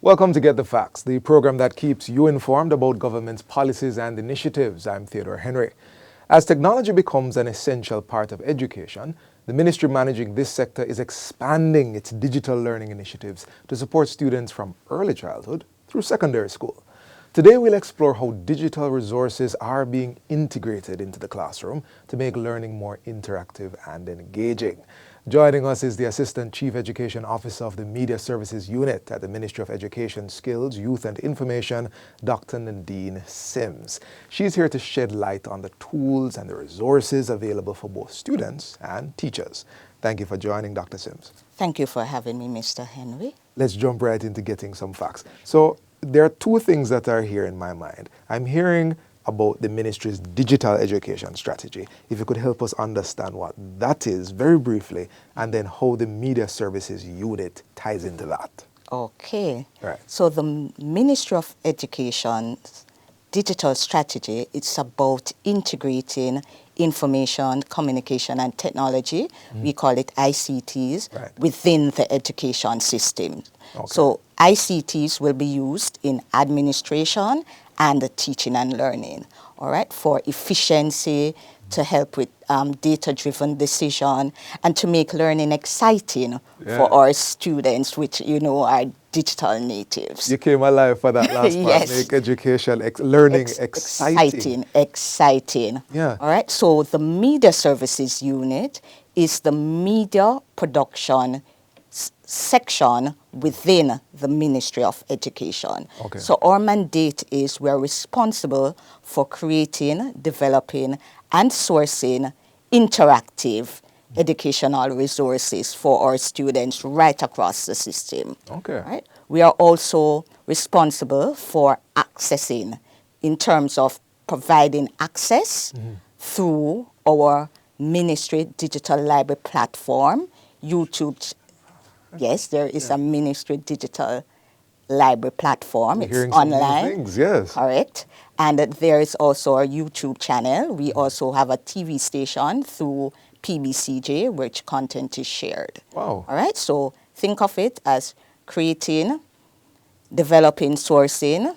Welcome to Get the Facts, the program that keeps you informed about government's policies and initiatives. I'm Theodore Henry. As technology becomes an essential part of education, the ministry managing this sector is expanding its digital learning initiatives to support students from early childhood through secondary school. Today we'll explore how digital resources are being integrated into the classroom to make learning more interactive and engaging. Joining us is the Assistant Chief Education Officer of the Media Services Unit at the Ministry of Education, Skills, Youth and Information, Dr. Nadine Sims. She's here to shed light on the tools and the resources available for both students and teachers. Thank you for joining, Dr. Sims. Thank you for having me, Mr. Henry. Let's jump right into getting some facts. So there are two things that are here in my mind. I'm hearing about the ministry's digital education strategy. If you could help us understand what that is very briefly, and then how the Media Services Unit ties into that. Okay. Right. So the Ministry of Education's digital strategy, it's about integrating information, communication and technology, we call it ICTs, Right. within the education system. Okay. So ICTs will be used in administration and the teaching and learning, all right, for efficiency, to help with data-driven decision, and to make learning exciting for our students, which, you know, are digital natives. You came alive for that last part. Yes. Make education, learning exciting. Exciting. Yeah. All right, so the Media Services Unit is the media production section within the Ministry of Education. Okay. So our mandate is we're responsible for creating, developing, and sourcing interactive educational resources for our students right across the system. Okay. Right? We are also responsible for accessing, in terms of providing access through our ministry digital library platform, YouTube. Yes, there is a ministry digital library platform. It's Hearing online. some new things, yes. Correct. And there is also a YouTube channel. We also have a TV station through PBCJ, which content is shared. Wow. All right, so think of it as creating, developing, sourcing,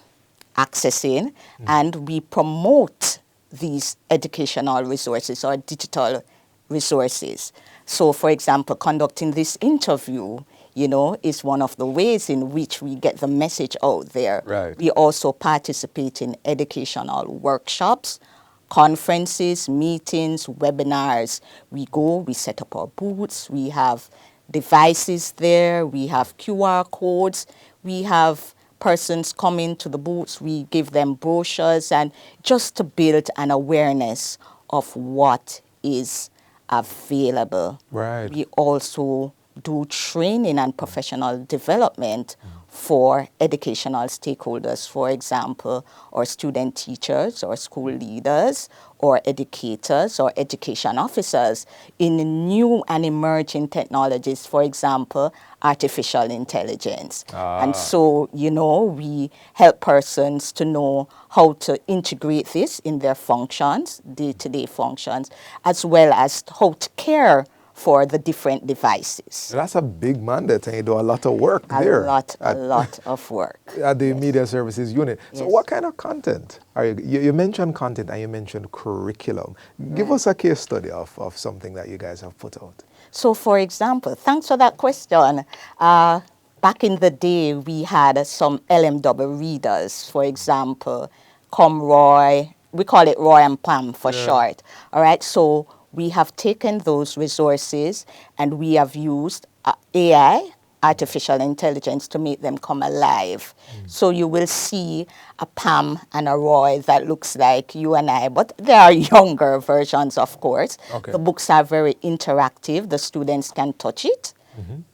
accessing, and we promote these educational resources or digital resources. So, for example, conducting this interview, you know, is one of the ways in which we get the message out there. Right. We also participate in educational workshops, conferences, meetings, webinars. We go, we set up our booths, we have devices there, we have QR codes, we have persons coming to the booths, we give them brochures, and just to build an awareness of what is available. Right. We also do training and professional development for educational stakeholders, for example, or student teachers or school leaders or educators or education officers in new and emerging technologies, for example, artificial intelligence. And so, you know, we help persons to know how to integrate this in their functions, day-to-day functions, as well as how to care for the different devices. That's a big mandate, and you do a lot of work there. A lot of work. At the Media Services Unit. So Yes. what kind of content are you mentioned content and you mentioned curriculum. Give us a case study of something that you guys have put out. So, for example, thanks for that question. Back in the day, we had some LMW readers, for example, Roy, we call it Roy and Pam for short. All right, so we have taken those resources and we have used AI, artificial intelligence, to make them come alive. So you will see a Pam and a Roy that looks like you and I, but they are younger versions, of course. Okay. The books are very interactive. The students can touch it,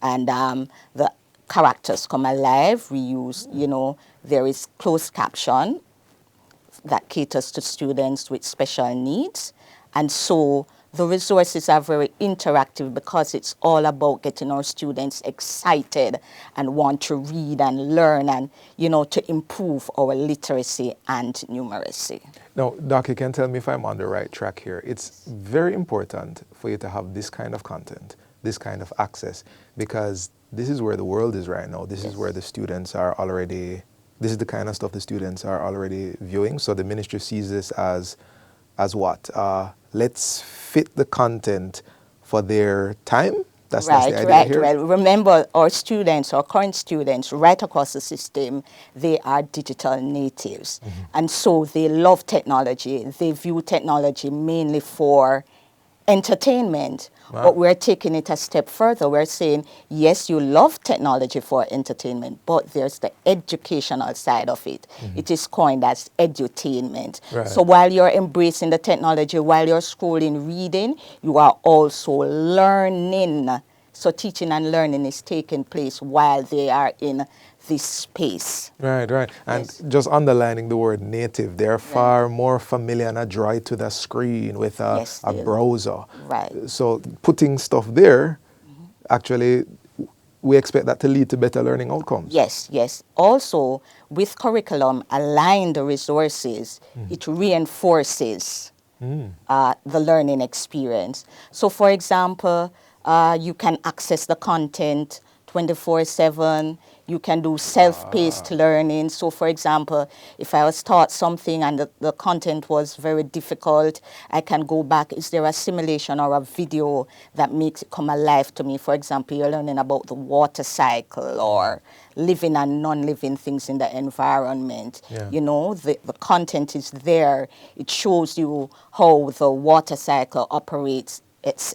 and the characters come alive. We use, you know, there is closed caption that caters to students with special needs. And so the resources are very interactive because it's all about getting our students excited and want to read and learn and, you know, to improve our literacy and numeracy. Now, Doc, you can tell me if I'm on the right track here. It's very important for you to have this kind of content this kind of access? Because this is where the world is right now. This is where the students are already, this is the kind of stuff the students are already viewing. So the ministry sees this as what? Let's fit the content for their time. That's the idea here. Right. Remember, our students, our current students, right across the system, they are digital natives. And so they love technology. They view technology mainly for entertainment. Wow. But we're taking it a step further. We're saying, yes, you love technology for entertainment, but there's the educational side of it. It is coined as edutainment. Right. So while you're embracing the technology, while you're scrolling, reading, you are also learning. So teaching and learning is taking place while they are in this space. Right. And just underlining the word native, they're far more familiar and adroit to the screen with a browser. Right. So putting stuff there, actually, we expect that to lead to better learning outcomes. Yes. Also, with curriculum aligned resources, it reinforces the learning experience. So, for example, you can access the content 24/7. You can do self-paced learning. So, for example, if I was taught something and the content was very difficult, I can go back. Is there a simulation or a video that makes it come alive to me? For example, you're learning about the water cycle or living and non-living things in the environment. You know, the content is there. It shows you how the water cycle operates.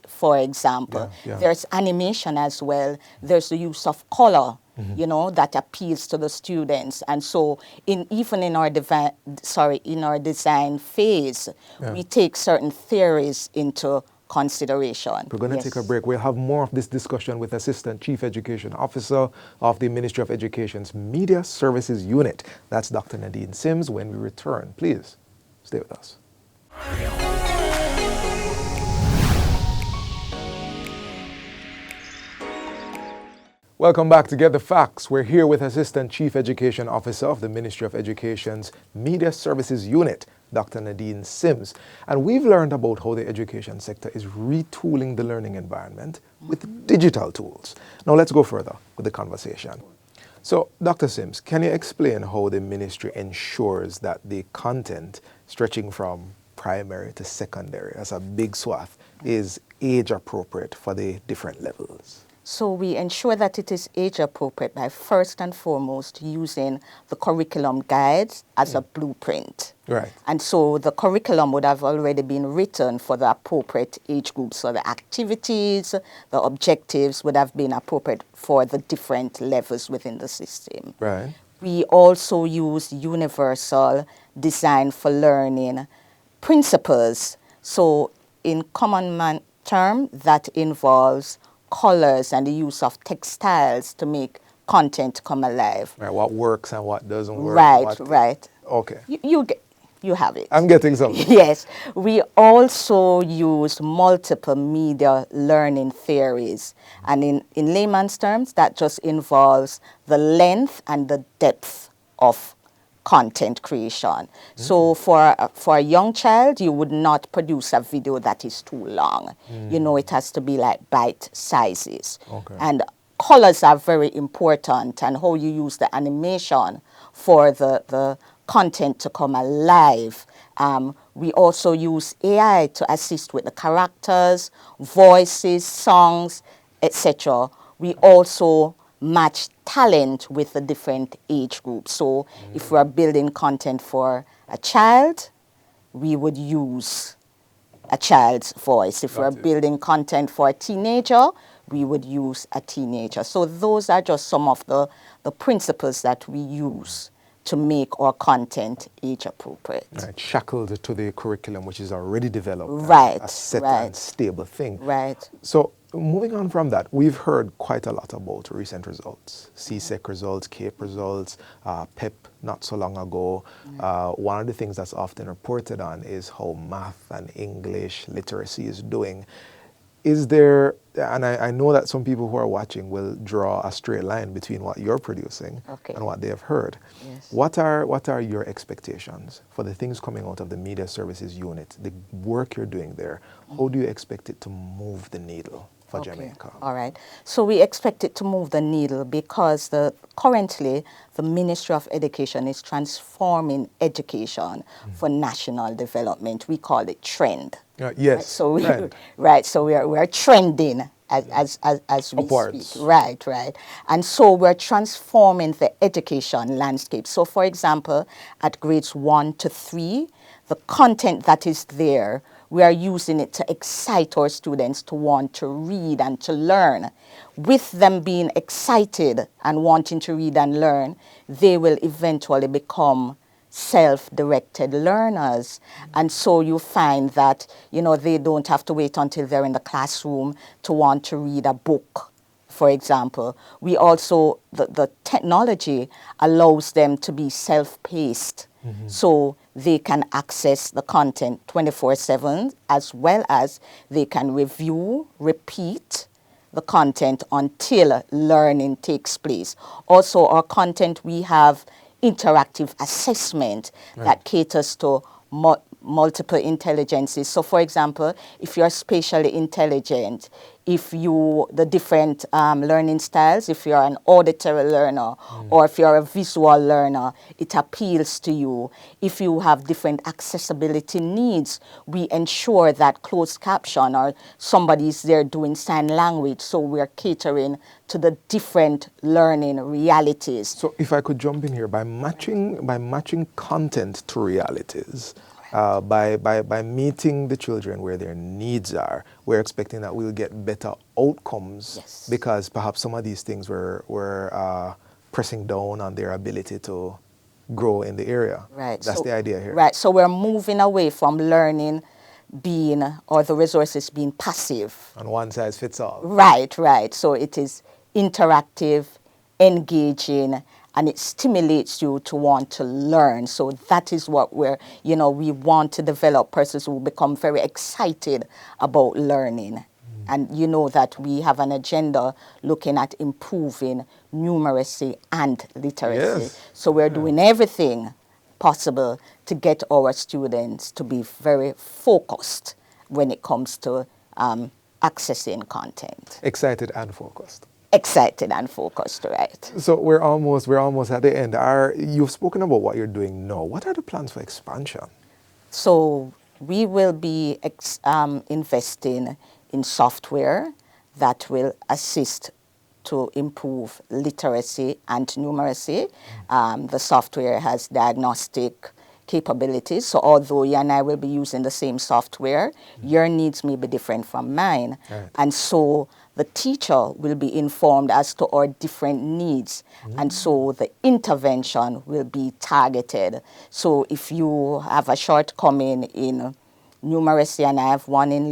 For example, there's animation as well. There's the use of color, you know, that appeals to the students. And so, even in our design phase, we take certain theories into consideration. We're going to take a break. We'll have more of this discussion with Assistant Chief Education Officer of the Ministry of Education's Media Services Unit. That's Dr. Nadine Sims when we return. Please stay with us. Welcome back to Get the Facts. We're here with Assistant Chief Education Officer of the Ministry of Education's Media Services Unit, Dr. Nadine Sims. And we've learned about how the education sector is retooling the learning environment with digital tools. Now let's go further with the conversation. So, Dr. Sims, can you explain how the ministry ensures that the content stretching from primary to secondary, as a big swath, is age appropriate for the different levels? So we ensure that it is age appropriate by first and foremost using the curriculum guides as a blueprint. Right. And so the curriculum would have already been written for the appropriate age groups. So the activities, the objectives would have been appropriate for the different levels within the system. Right. We also use universal design for learning principles. So in common term, that involves colors and the use of textiles to make content come alive. Right, what works and what doesn't work. Right. Okay. You have it. I'm getting something. Yes. We also use multiple media learning theories. And in layman's terms, that just involves the length and the depth of content creation. So for a young child, you would not produce a video that is too long. You know, it has to be like bite sizes. Okay. And colors are very important, and how you use the animation for the content to come alive. We also use AI to assist with the characters, voices, songs, etc. We also match talent with the different age groups. So if we're building content for a child, we would use a child's voice. If we're building content for a teenager, we would use a teenager. So those are just some of the principles that we use to make our content age appropriate. Right, shackled to the curriculum, which is already developed. Right, a set and stable thing. Right. So moving on from that, we've heard quite a lot about recent results, CSEC results, CAPE results, PEP not so long ago. One of the things that's often reported on is how math and English literacy is doing. Is there, and I know that some people who are watching will draw a straight line between what you're producing and what they have heard. Yes. What are your expectations for the things coming out of the Media Services Unit, the work you're doing there? How do you expect it to move the needle? for Jamaica? All right. So we expect it to move the needle because currently the Ministry of Education is transforming education for national development. We call it trend. Yes, Right? So we, trend. right. So we're trending as we Upwards. speak. Right, right. And so we're transforming the education landscape. So for example, at grades 1 to 3, the content that is there, we are using it to excite our students to want to read and to learn. With them being excited and wanting to read and learn, they will eventually become self-directed learners. And so you find that, they don't have to wait until they're in the classroom to want to read a book. For example, we also, the technology allows them to be self-paced. So they can access the content 24/7, as well as they can review, repeat the content until learning takes place. Also, our content, we have interactive assessment that caters to multiple intelligences. So for example, if you're spatially intelligent, if the different learning styles, if you're an auditory learner or if you're a visual learner, it appeals to you. If you have different accessibility needs, we ensure that closed caption or somebody's there doing sign language, so we're catering to the different learning realities. So if I could jump in here, by matching content to realities, by meeting the children where their needs are, we're expecting that we'll get better outcomes. Yes. Because perhaps some of these things were pressing down on their ability to grow in the area. Right. That's the idea here. Right. So we're moving away from learning or the resources being passive. And one size fits all. Right, right. So it is interactive, engaging, and it stimulates you to want to learn. So that is what we want to develop persons who become very excited about learning. And you know that we have an agenda looking at improving numeracy and literacy. Yes. So we're doing everything possible to get our students to be very focused when it comes to accessing content. Excited and focused. Excited and focused, right? So we're almost at the end. You've spoken about what you're doing now. What are the plans for expansion? So we will be investing in software that will assist to improve literacy and numeracy. The software has diagnostic capabilities. So although you and I will be using the same software, your needs may be different from mine. Right. And so the teacher will be informed as to our different needs. And so the intervention will be targeted. So if you have a shortcoming in numeracy and I have one in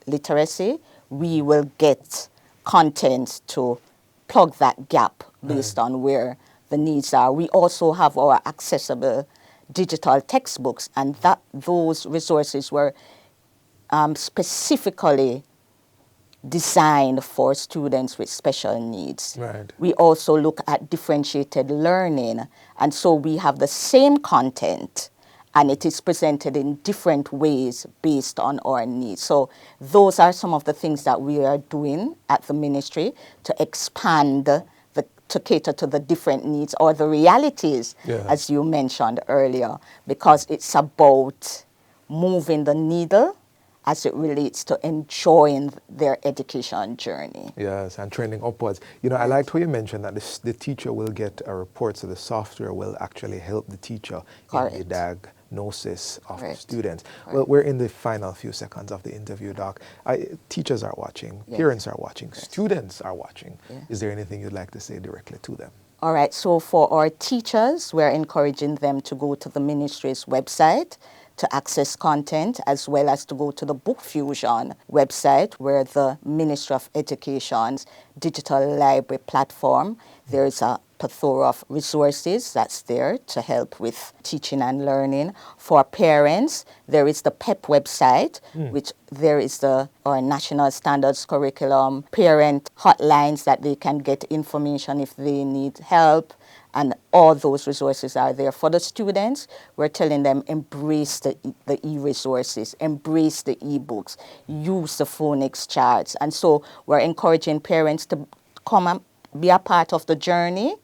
literacy, we will get content to plug that gap based on where the needs are. We also have our accessible digital textbooks, and those resources were specifically designed for students with special needs. Right. We also look at differentiated learning, and so we have the same content, and it is presented in different ways based on our needs. So those are some of the things that we are doing at the ministry to expand, to cater to the different needs or the realities, as you mentioned earlier, because it's about moving the needle as it relates to enjoying their education journey. Yes, and trending upwards. I liked how you mentioned that the teacher will get a report, so the software will actually help the teacher in the diagnosis of the students. Well, we're in the final few seconds of the interview, Doc. Teachers are watching, parents are watching, students are watching. Is there anything you'd like to say directly to them? All right, so for our teachers, we're encouraging them to go to the ministry's website to access content, as well as to go to the Book Fusion website, where the Ministry of Education's digital library platform, there is a plethora of resources that's there to help with teaching and learning. For parents, there is the PEP website, which there is our National Standards Curriculum, parent hotlines that they can get information if they need help, and all those resources are there. For the students, we're telling them embrace the e-resources, embrace the e-books, use the phonics charts. And so we're encouraging parents to come and be a part of the journey,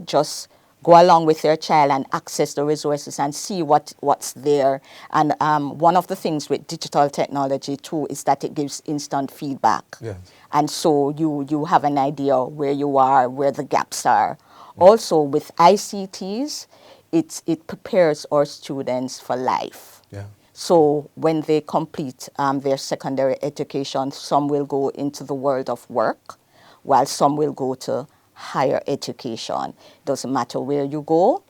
just go along with their child and access the resources and see what's there. And one of the things with digital technology too is that it gives instant feedback. Yes. And so you have an idea where you are, where the gaps are. Also with ICTs, it prepares our students for life. Yeah. So when they complete their secondary education, some will go into the world of work, while some will go to higher education. Doesn't matter where you go,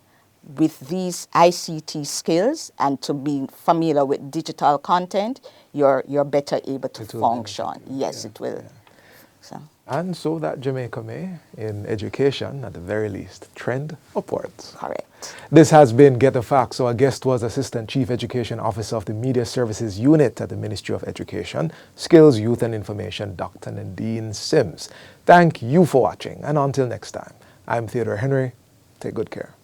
with these ICT skills and to be familiar with digital content, you're better able to function. Yes, it will. Yeah. So. And so that Jamaica may, in education at the very least, trend upwards. Correct. This has been Get the Facts. So our guest was Assistant Chief Education Officer of the Media Services Unit at the Ministry of Education, Skills, Youth and Information, Dr. Nadine Sims. Thank you for watching, and until next time, I'm Theodore Henry. Take good care.